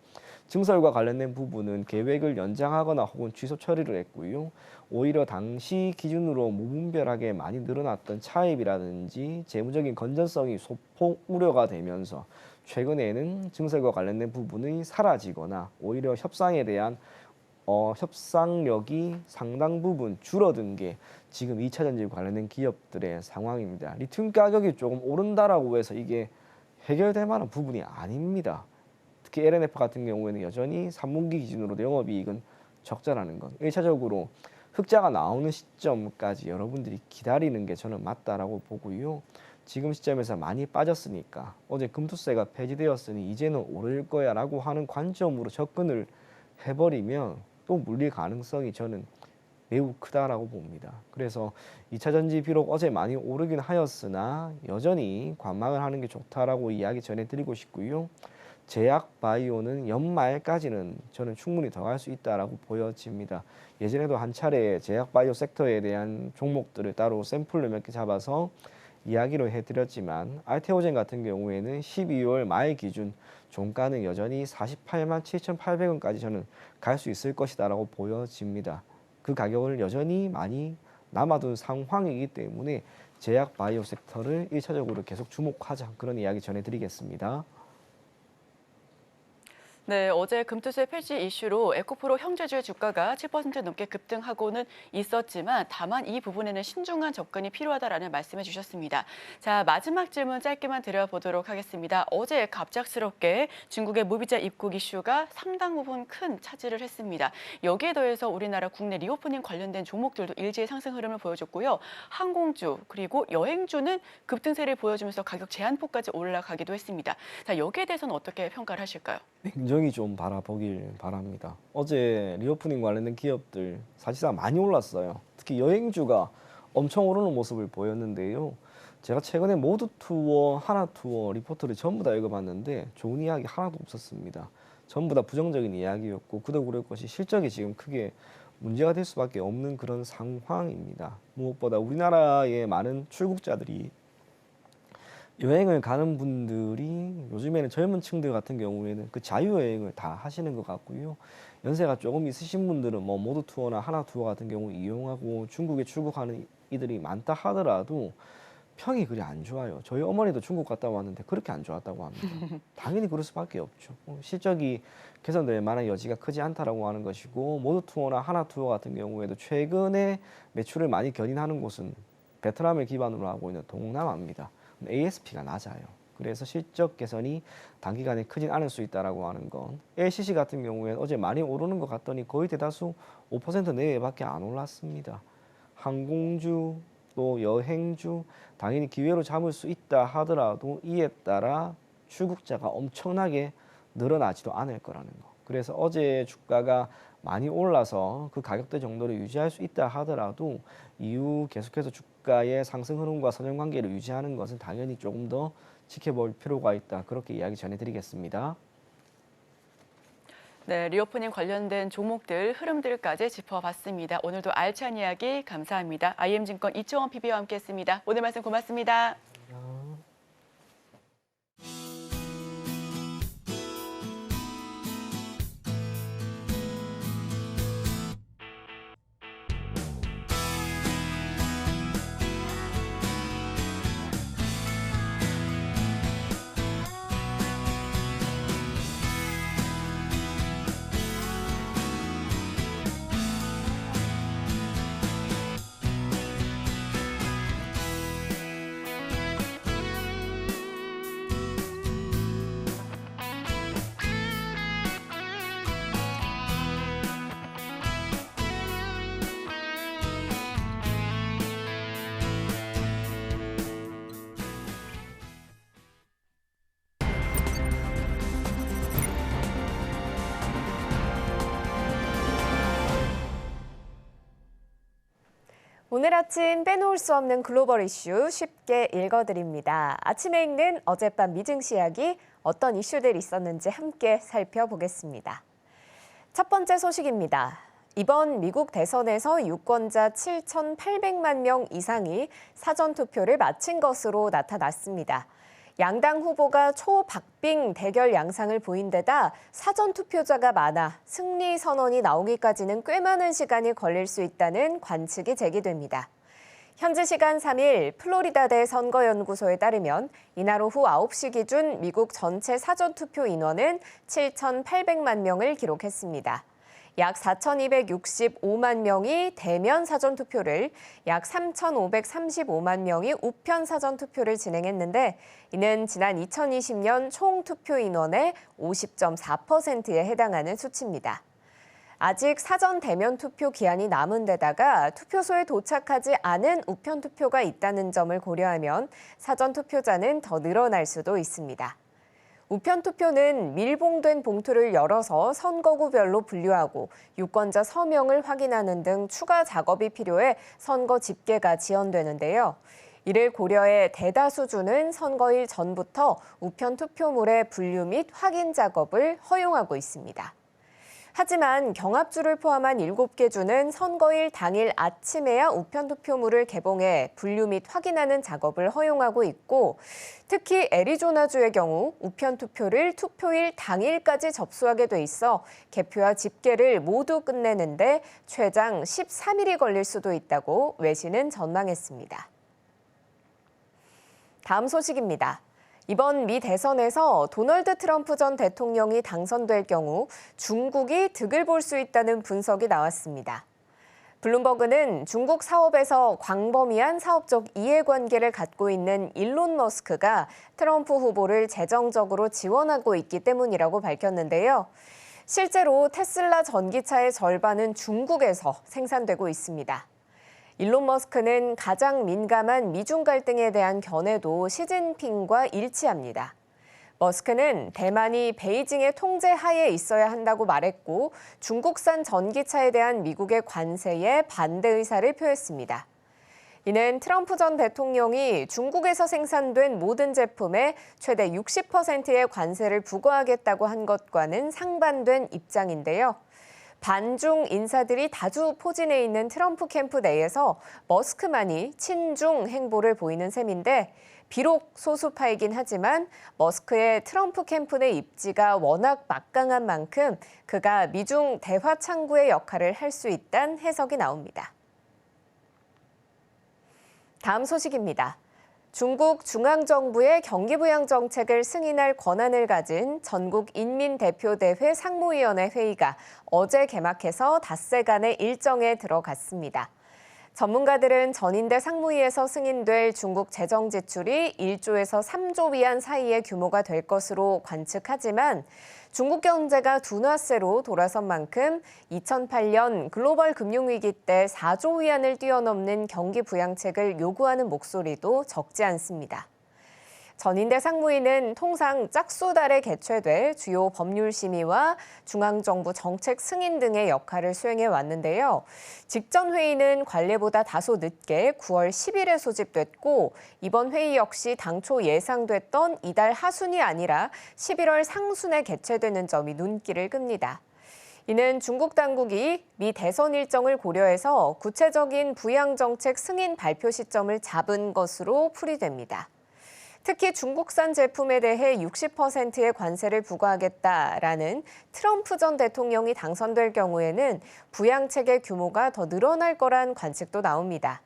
증설과 관련된 부분은 계획을 연장하거나 혹은 취소 처리를 했고요. 오히려 당시 기준으로 무분별하게 많이 늘어났던 차입이라든지 재무적인 건전성이 소폭 우려가 되면서 최근에는 증설과 관련된 부분이 사라지거나 오히려 협상에 대한 협상력이 상당 부분 줄어든 게 지금 2차 전지 관련된 기업들의 상황입니다. 리튬 가격이 조금 오른다라고 해서 이게 해결될 만한 부분이 아닙니다. 특히 LNF 같은 경우에는 여전히 3분기 기준으로 영업이익은 적자라는 것. 1차적으로 흑자가 나오는 시점까지 여러분들이 기다리는 게 저는 맞다라고 보고요. 지금 시점에서 많이 빠졌으니까 어제 금투세가 폐지되었으니 이제는 오를 거야 라고 하는 관점으로 접근을 해버리면 또 물릴 가능성이 저는 매우 크다라고 봅니다. 그래서 2차 전지 비록 어제 많이 오르긴 하였으나 여전히 관망을 하는 게 좋다라고 이야기 전해드리고 싶고요. 제약 바이오는 연말까지는 저는 충분히 더 갈 수 있다라고 보여집니다. 예전에도 한 차례 제약 바이오 섹터에 대한 종목들을 따로 샘플을 몇 개 잡아서 이야기를 해드렸지만 알테오젠 같은 경우에는 12월 말 기준 종가는 여전히 48만 7,800원까지 저는 갈 수 있을 것이다라고 보여집니다. 그 가격을 여전히 많이 남아둔 상황이기 때문에 제약 바이오 섹터를 1차적으로 계속 주목하자 그런 이야기 전해드리겠습니다. 네, 어제 금투세 폐지 이슈로 에코프로 형제주의 주가가 7% 넘게 급등하고는 있었지만 다만 이 부분에는 신중한 접근이 필요하다라는 말씀해 주셨습니다. 자, 마지막 질문 짧게만 드려보도록 하겠습니다. 어제 갑작스럽게 중국의 무비자 입국 이슈가 상당 부분 큰 차지를 했습니다. 여기에 더해서 우리나라 국내 리오프닝 관련된 종목들도 일제히 상승 흐름을 보여줬고요. 항공주 그리고 여행주는 급등세를 보여주면서 가격 제한폭까지 올라가기도 했습니다. 자, 여기에 대해서는 어떻게 평가를 하실까요? 냉정히 좀 바라보길 바랍니다. 어제 리오프닝 관련된 기업들 사실상 많이 올랐어요. 특히 여행주가 엄청 오르는 모습을 보였는데요. 제가 최근에 모두투어, 하나투어 리포트를 전부 다 읽어봤는데 좋은 이야기 하나도 없었습니다. 전부 다 부정적인 이야기였고 그도 그럴 것이 실적이 지금 크게 문제가 될 수밖에 없는 그런 상황입니다. 무엇보다 우리나라의 많은 출국자들이 여행을 가는 분들이 요즘에는 젊은 층들 같은 경우에는 그 자유여행을 다 하시는 것 같고요. 연세가 조금 있으신 분들은 뭐 모두투어나 하나투어 같은 경우 이용하고 중국에 출국하는 이들이 많다 하더라도 평이 그리 안 좋아요. 저희 어머니도 중국 갔다 왔는데 그렇게 안 좋았다고 합니다. 당연히 그럴 수밖에 없죠. 실적이 개선될 만한 여지가 크지 않다라고 하는 것이고 모두투어나 하나투어 같은 경우에도 최근에 매출을 많이 견인하는 곳은 베트남을 기반으로 하고 있는 동남아입니다. ASP가 낮아요. 그래서 실적 개선이 단기간에 크진 않을 수 있다라고 하는 건 LCC 같은 경우에는 어제 많이 오르는 것 같더니 거의 대다수 5% 내외밖에 안 올랐습니다. 항공주 또 여행주 당연히 기회로 잡을 수 있다 하더라도 이에 따라 출국자가 엄청나게 늘어나지도 않을 거라는 거. 그래서 어제 주가가 많이 올라서 그 가격대 정도를 유지할 수 있다 하더라도 이후 계속해서 주가 주가의 상승 흐름과 선형 관계를 유지하는 것은 당연히 조금 더 지켜볼 필요가 있다. 그렇게 이야기 전해드리겠습니다. 네, 리오프닝 관련된 종목들, 흐름들까지 짚어봤습니다. 오늘도 알찬 이야기 감사합니다. IM증권 이초원 PB와 함께했습니다. 오늘 말씀 고맙습니다. 오늘 아침 빼놓을 수 없는 글로벌 이슈 쉽게 읽어드립니다. 아침에 읽는 어젯밤 미증시 이야기 어떤 이슈들이 있었는지 함께 살펴보겠습니다. 첫 번째 소식입니다. 이번 미국 대선에서 유권자 7,800만 명 이상이 사전투표를 마친 것으로 나타났습니다. 양당 후보가 초박빙 대결 양상을 보인 데다 사전투표자가 많아 승리 선언이 나오기까지는 꽤 많은 시간이 걸릴 수 있다는 관측이 제기됩니다. 현지 시간 3일 플로리다대 선거연구소에 따르면 이날 오후 9시 기준 미국 전체 사전투표 인원은 7,800만 명을 기록했습니다. 약 4,265만 명이 대면 사전투표를, 약 3,535만 명이 우편 사전투표를 진행했는데 이는 지난 2020년 총 투표 인원의 50.4%에 해당하는 수치입니다. 아직 사전 대면 투표 기한이 남은 데다가 투표소에 도착하지 않은 우편 투표가 있다는 점을 고려하면 사전 투표자는 더 늘어날 수도 있습니다. 우편 투표는 밀봉된 봉투를 열어서 선거구별로 분류하고 유권자 서명을 확인하는 등 추가 작업이 필요해 선거 집계가 지연되는데요. 이를 고려해 대다수주는 선거일 전부터 우편 투표물의 분류 및 확인 작업을 허용하고 있습니다. 하지만 경합주를 포함한 7개 주는 선거일 당일 아침에야 우편 투표물을 개봉해 분류 및 확인하는 작업을 허용하고 있고, 특히 애리조나주의 경우 우편 투표를 투표일 당일까지 접수하게 돼 있어 개표와 집계를 모두 끝내는데 최장 13일이 걸릴 수도 있다고 외신은 전망했습니다. 다음 소식입니다. 이번 미 대선에서 도널드 트럼프 전 대통령이 당선될 경우 중국이 득을 볼 수 있다는 분석이 나왔습니다. 블룸버그는 중국 사업에서 광범위한 사업적 이해관계를 갖고 있는 일론 머스크가 트럼프 후보를 재정적으로 지원하고 있기 때문이라고 밝혔는데요. 실제로 테슬라 전기차의 절반은 중국에서 생산되고 있습니다. 일론 머스크는 가장 민감한 미중 갈등에 대한 견해도 시진핑과 일치합니다. 머스크는 대만이 베이징의 통제 하에 있어야 한다고 말했고 중국산 전기차에 대한 미국의 관세에 반대 의사를 표했습니다. 이는 트럼프 전 대통령이 중국에서 생산된 모든 제품에 최대 60%의 관세를 부과하겠다고 한 것과는 상반된 입장인데요. 반중 인사들이 다수 포진해 있는 트럼프 캠프 내에서 머스크만이 친중 행보를 보이는 셈인데 비록 소수파이긴 하지만 머스크의 트럼프 캠프 내 입지가 워낙 막강한 만큼 그가 미중 대화 창구의 역할을 할 수 있다는 해석이 나옵니다. 다음 소식입니다. 중국 중앙정부의 경기부양 정책을 승인할 권한을 가진 전국인민대표대회 상무위원회 회의가 어제 개막해서 닷새간의 일정에 들어갔습니다. 전문가들은 전인대 상무위에서 승인될 중국 재정 지출이 1조에서 3조 위안 사이의 규모가 될 것으로 관측하지만 중국 경제가 둔화세로 돌아선 만큼 2008년 글로벌 금융위기 때 4조 위안을 뛰어넘는 경기 부양책을 요구하는 목소리도 적지 않습니다. 전인대 상무위는 통상 짝수달에 개최돼 주요 법률 심의와 중앙정부 정책 승인 등의 역할을 수행해 왔는데요. 직전 회의는 관례보다 다소 늦게 9월 10일에 소집됐고 이번 회의 역시 당초 예상됐던 이달 하순이 아니라 11월 상순에 개최되는 점이 눈길을 끕니다. 이는 중국 당국이 미 대선 일정을 고려해서 구체적인 부양정책 승인 발표 시점을 잡은 것으로 풀이됩니다. 특히 중국산 제품에 대해 60%의 관세를 부과하겠다라는 트럼프 전 대통령이 당선될 경우에는 부양책의 규모가 더 늘어날 거란 관측도 나옵니다.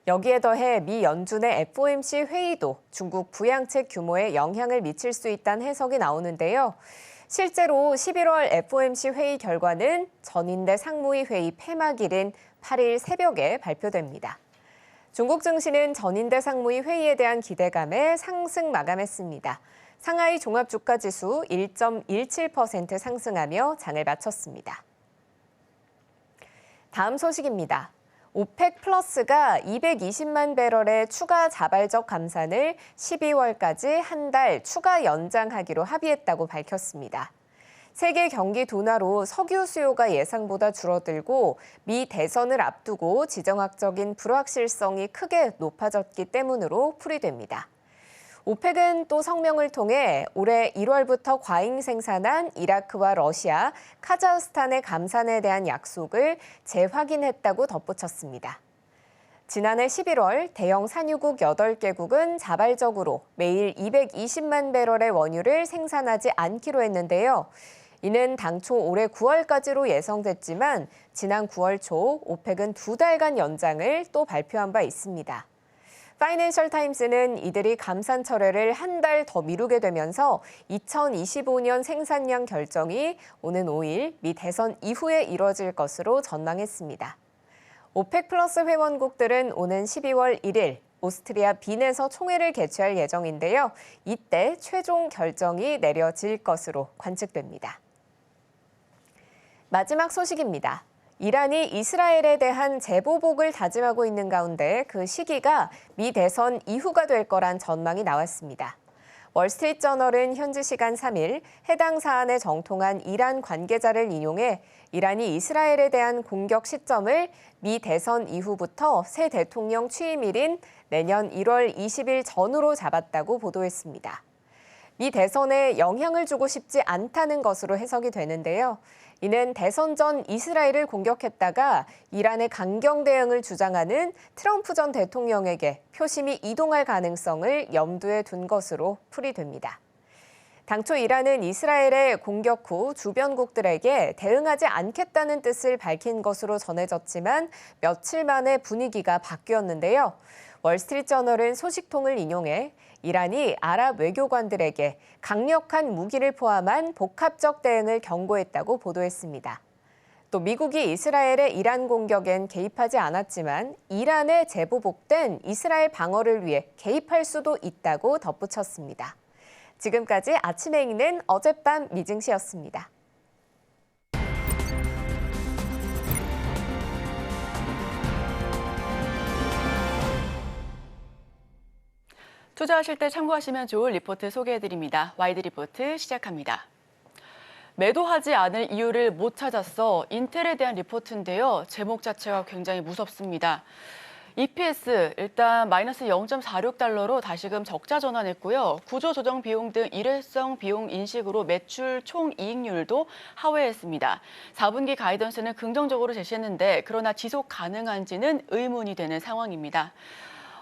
여기에 더해 미 연준의 FOMC 회의도 중국 부양책 규모에 영향을 미칠 수 있다는 해석이 나오는데요. 실제로 11월 FOMC 회의 결과는 전인대 상무위 회의 폐막일인 8일 새벽에 발표됩니다. 중국 증시는 전인대 상무위 회의에 대한 기대감에 상승 마감했습니다. 상하이 종합주가지수 1.17% 상승하며 장을 마쳤습니다. 다음 소식입니다. 오펙 플러스가 220만 배럴의 추가 자발적 감산을 12월까지 한 달 추가 연장하기로 합의했다고 밝혔습니다. 세계 경기 둔화로 석유 수요가 예상보다 줄어들고 미 대선을 앞두고 지정학적인 불확실성이 크게 높아졌기 때문으로 풀이됩니다. 오펙은 또 성명을 통해 올해 1월부터 과잉 생산한 이라크와 러시아, 카자흐스탄의 감산에 대한 약속을 재확인했다고 덧붙였습니다. 지난해 11월 대형 산유국 8개국은 자발적으로 매일 220만 배럴의 원유를 생산하지 않기로 했는데요. 이는 당초 올해 9월까지로 예상됐지만 지난 9월 초 오펙은 2달간 연장을 또 발표한 바 있습니다. 파이낸셜 타임스는 이들이 감산 철회를 한 달 더 미루게 되면서 2025년 생산량 결정이 오는 5일 미 대선 이후에 이뤄질 것으로 전망했습니다. 오펙 플러스 회원국들은 오는 12월 1일 오스트리아 빈에서 총회를 개최할 예정인데요. 이때 최종 결정이 내려질 것으로 관측됩니다. 마지막 소식입니다. 이란이 이스라엘에 대한 재보복을 다짐하고 있는 가운데 그 시기가 미 대선 이후가 될 거란 전망이 나왔습니다. 월스트리트저널은 현지 시간 3일 해당 사안에 정통한 이란 관계자를 인용해 이란이 이스라엘에 대한 공격 시점을 미 대선 이후부터 새 대통령 취임일인 내년 1월 20일 전후로 잡았다고 보도했습니다. 미 대선에 영향을 주고 싶지 않다는 것으로 해석이 되는데요. 이는 대선 전 이스라엘을 공격했다가 이란의 강경 대응을 주장하는 트럼프 전 대통령에게 표심이 이동할 가능성을 염두에 둔 것으로 풀이됩니다. 당초 이란은 이스라엘의 공격 후 주변국들에게 대응하지 않겠다는 뜻을 밝힌 것으로 전해졌지만 며칠 만에 분위기가 바뀌었는데요. 월스트리트저널은 소식통을 인용해 이란이 아랍 외교관들에게 강력한 무기를 포함한 복합적 대응을 경고했다고 보도했습니다. 또 미국이 이스라엘의 이란 공격엔 개입하지 않았지만 이란의 재보복된 이스라엘 방어를 위해 개입할 수도 있다고 덧붙였습니다. 지금까지 아침에 읽는 어젯밤 미증시였습니다. 투자하실 때 참고하시면 좋을 리포트 소개해드립니다. 와이드 리포트 시작합니다. 매도하지 않을 이유를 못 찾았어. 인텔에 대한 리포트인데요. 제목 자체가 굉장히 무섭습니다. EPS 일단 마이너스 0.46달러로 다시금 적자 전환했고요. 구조조정 비용 등 일회성 비용 인식으로 매출 총이익률도 하회했습니다. 4분기 가이던스는 긍정적으로 제시했는데 그러나 지속 가능한지는 의문이 되는 상황입니다.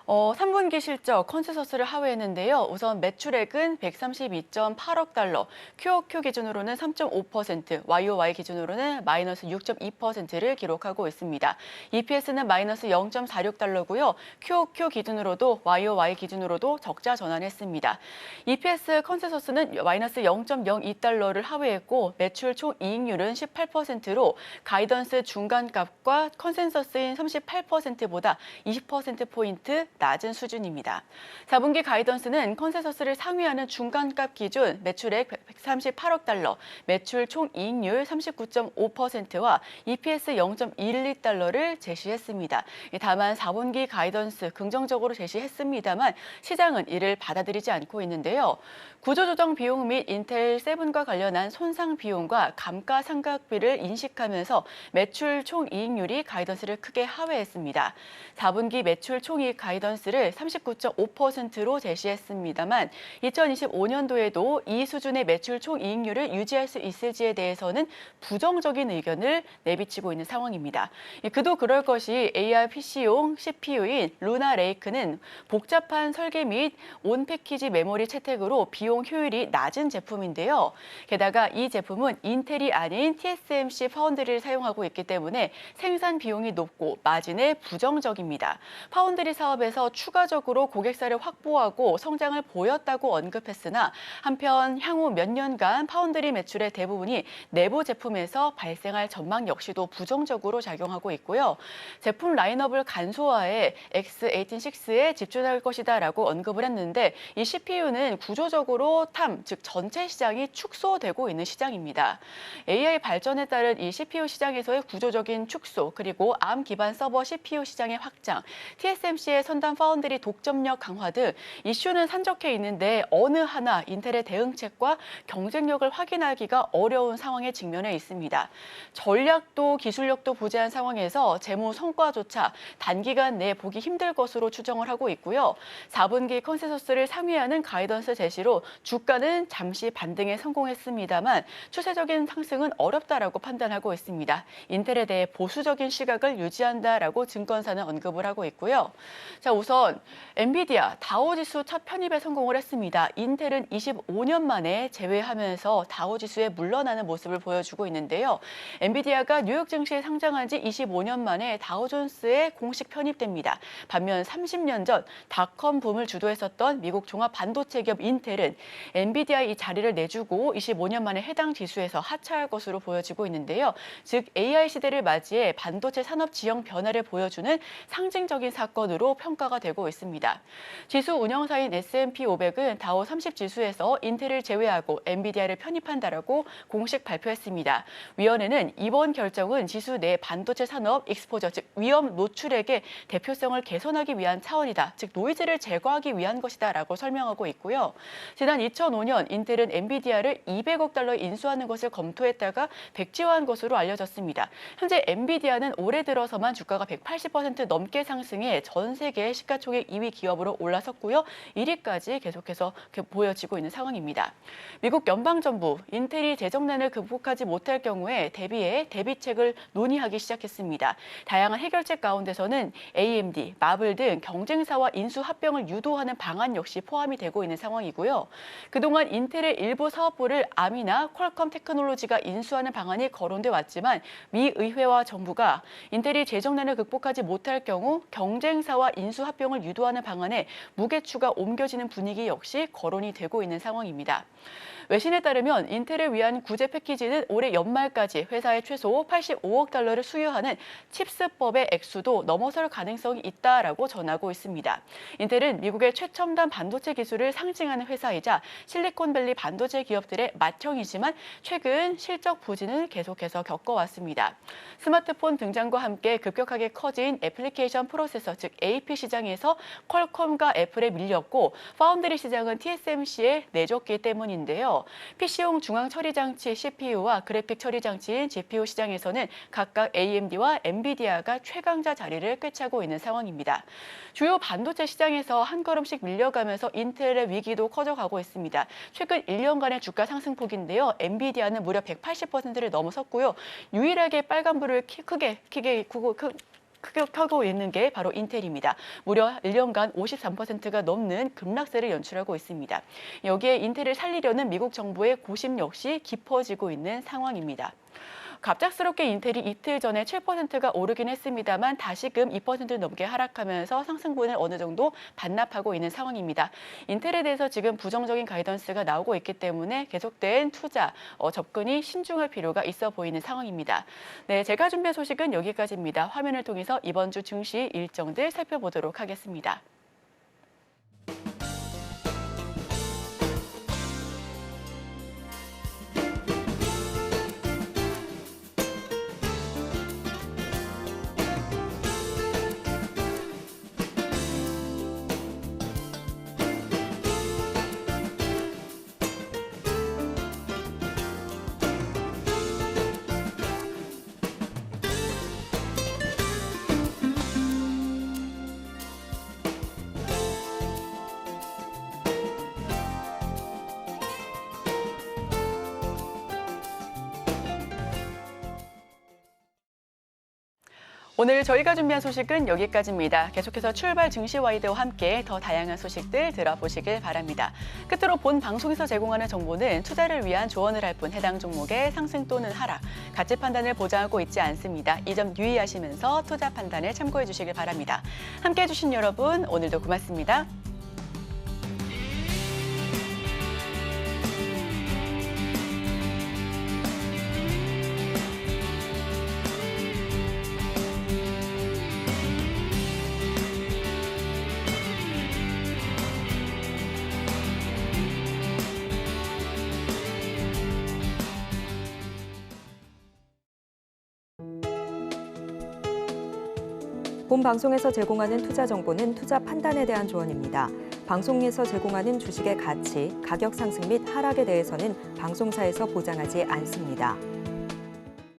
3분기 실적 컨센서스를 하회했는데요. 우선 매출액은 132.8억 달러, QOQ 기준으로는 3.5%, YOY 기준으로는 마이너스 6.2%를 기록하고 있습니다. EPS는 마이너스 0.46달러고요. QOQ 기준으로도 YOY 기준으로도 적자 전환했습니다. EPS 컨센서스는 마이너스 0.02달러를 하회했고 매출 총이익률은 18%로 가이던스 중간값과 컨센서스인 38%보다 20%포인트 낮은 수준입니다. 4분기 가이던스는 컨센서스를 상회하는 중간값 기준 매출액 138억 달러, 매출 총이익률 39.5%와 EPS 0.12달러를 제시했습니다. 다만 4분기 가이던스 긍정적으로 제시했습니다만 시장은 이를 받아들이지 않고 있는데요. 구조조정 비용 및 인텔 7과 관련한 손상 비용과 감가상각비를 인식하면서 매출 총이익률이 가이던스를 크게 하회했습니다. 4분기 매출 총이익 가이던스를 39.5%로 제시했습니다만 2025년도에도 이 수준의 매출 총이익률을 유지할 수 있을지에 대해서는 부정적인 의견을 내비치고 있는 상황입니다. 그도 그럴 것이 AR PC용 CPU인 루나 레이크는 복잡한 설계 및 온 패키지 메모리 채택으로 비용 효율이 낮은 제품인데요. 게다가 이 제품은 인텔이 아닌 TSMC 파운드리를 사용하고 있기 때문에 생산 비용이 높고 마진에 부정적입니다. 파운드리 사업에서 추가적으로 고객사를 확보하고 성장을 보였다고 언급했으나 한편 향후 몇 년간 파운드리 매출의 대부분이 내부 제품에서 발생할 전망 역시도 부정적으로 작용하고 있고요. 제품 라인업을 간소화해 X186에 집중할 것이다라고 언급을 했는데 이 CPU는 구조적으로 즉 전체 시장이 축소되고 있는 시장입니다. AI 발전에 따른 이 CPU 시장에서의 구조적인 축소, 그리고 ARM 기반 서버 CPU 시장의 확장, TSMC의 선단 파운드리 독점력 강화 등 이슈는 산적해 있는데 어느 하나 인텔의 대응책과 경쟁력을 확인하기가 어려운 상황에 직면해 있습니다. 전략도 기술력도 부재한 상황에서 재무 성과조차 단기간 내에 보기 힘들 것으로 추정을 하고 있고요. 4분기 컨센서스를 상회하는 가이던스 제시로 주가는 잠시 반등에 성공했습니다만 추세적인 상승은 어렵다라고 판단하고 있습니다. 인텔에 대해 보수적인 시각을 유지한다라고 증권사는 언급을 하고 있고요. 자, 우선 엔비디아 다우지수 첫 편입에 성공을 했습니다. 인텔은 25년 만에 제외하면서 다우지수에 물러나는 모습을 보여주고 있는데요. 엔비디아가 뉴욕 증시에 상장한 지 25년 만에 다우존스에 공식 편입됩니다. 반면 30년 전 닷컴 붐을 주도했었던 미국 종합 반도체 기업 인텔은 엔비디아의 이 자리를 내주고 25년 만에 해당 지수에서 하차할 것으로 보여지고 있는데요. 즉 AI 시대를 맞이해 반도체 산업 지형 변화를 보여주는 상징적인 사건으로 평가가 되고 있습니다. 지수 운영사인 S&P 500은 다우 30 지수에서 인텔을 제외하고 엔비디아를 편입한다라고 공식 발표했습니다. 위원회는 이번 결정은 지수 내 반도체 산업 익스포저, 즉 위험 노출액의 대표성을 개선하기 위한 차원이다. 즉 노이즈를 제거하기 위한 것이다라고 설명하고 있고요. 지난 2005년 인텔은 엔비디아를 200억 달러 인수하는 것을 검토했다가 백지화한 것으로 알려졌습니다. 현재 엔비디아는 올해 들어서만 주가가 180% 넘게 상승해 전 세계 시가총액 2위 기업으로 올라섰고요. 1위까지 계속해서 보여지고 있는 상황입니다. 미국 연방정부 인텔이 재정난을 극복하지 못할 경우에 대비해 대비책을 논의하기 시작했습니다. 다양한 해결책 가운데서는 AMD, 마블 등 경쟁사와 인수 합병을 유도하는 방안 역시 포함이 되고 있는 상황이고요. 그동안 인텔의 일부 사업부를 ARM이나 퀄컴 테크놀로지가 인수하는 방안이 거론돼 왔지만 미 의회와 정부가 인텔이 재정난을 극복하지 못할 경우 경쟁사와 인수 합병을 유도하는 방안에 무게추가 옮겨지는 분위기 역시 거론이 되고 있는 상황입니다. 외신에 따르면 인텔을 위한 구제 패키지는 올해 연말까지 회사에 최소 85억 달러를 수여하는 칩스법의 액수도 넘어설 가능성이 있다라고 전하고 있습니다. 인텔은 미국의 최첨단 반도체 기술을 상징하는 회사이자 실리콘밸리 반도체 기업들의 맏형이지만 최근 실적 부진을 계속해서 겪어왔습니다. 스마트폰 등장과 함께 급격하게 커진 애플리케이션 프로세서, 즉 AP 시장에서 퀄컴과 애플에 밀렸고 파운드리 시장은 TSMC에 내줬기 때문인데요. PC용 중앙 처리 장치 CPU와 그래픽 처리 장치인 GPU 시장에서는 각각 AMD와 엔비디아가 최강자 자리를 꿰차고 있는 상황입니다. 주요 반도체 시장에서 한 걸음씩 밀려가면서 인텔의 위기도 커져가고 있습니다. 최근 1년간의 주가 상승폭인데요. 엔비디아는 무려 180%를 넘어섰고요. 유일하게 빨간불을 크게 켜고 있는 게 바로 인텔입니다. 무려 1년간 53%가 넘는 급락세를 연출하고 있습니다. 여기에 인텔을 살리려는 미국 정부의 고심 역시 깊어지고 있는 상황입니다. 갑작스럽게 인텔이 이틀 전에 7%가 오르긴 했습니다만 다시금 2% 넘게 하락하면서 상승분을 어느 정도 반납하고 있는 상황입니다. 인텔에 대해서 지금 부정적인 가이던스가 나오고 있기 때문에 계속된 투자, 접근이 신중할 필요가 있어 보이는 상황입니다. 네, 제가 준비한 소식은 여기까지입니다. 화면을 통해서 이번 주 증시 일정들 살펴보도록 하겠습니다. 오늘 저희가 준비한 소식은 여기까지입니다. 계속해서 출발 증시와이드와 함께 더 다양한 소식들 들어보시길 바랍니다. 끝으로 본 방송에서 제공하는 정보는 투자를 위한 조언을 할 뿐 해당 종목의 상승 또는 하락, 가치 판단을 보장하고 있지 않습니다. 이 점 유의하시면서 투자 판단을 참고해 주시길 바랍니다. 함께해 주신 여러분, 오늘도 고맙습니다. 본 방송에서 제공하는 투자 정보는 투자 판단에 대한 조언입니다. 방송에서 제공하는 주식의 가치, 가격 상승 및 하락에 대해서는 방송사에서 보장하지 않습니다.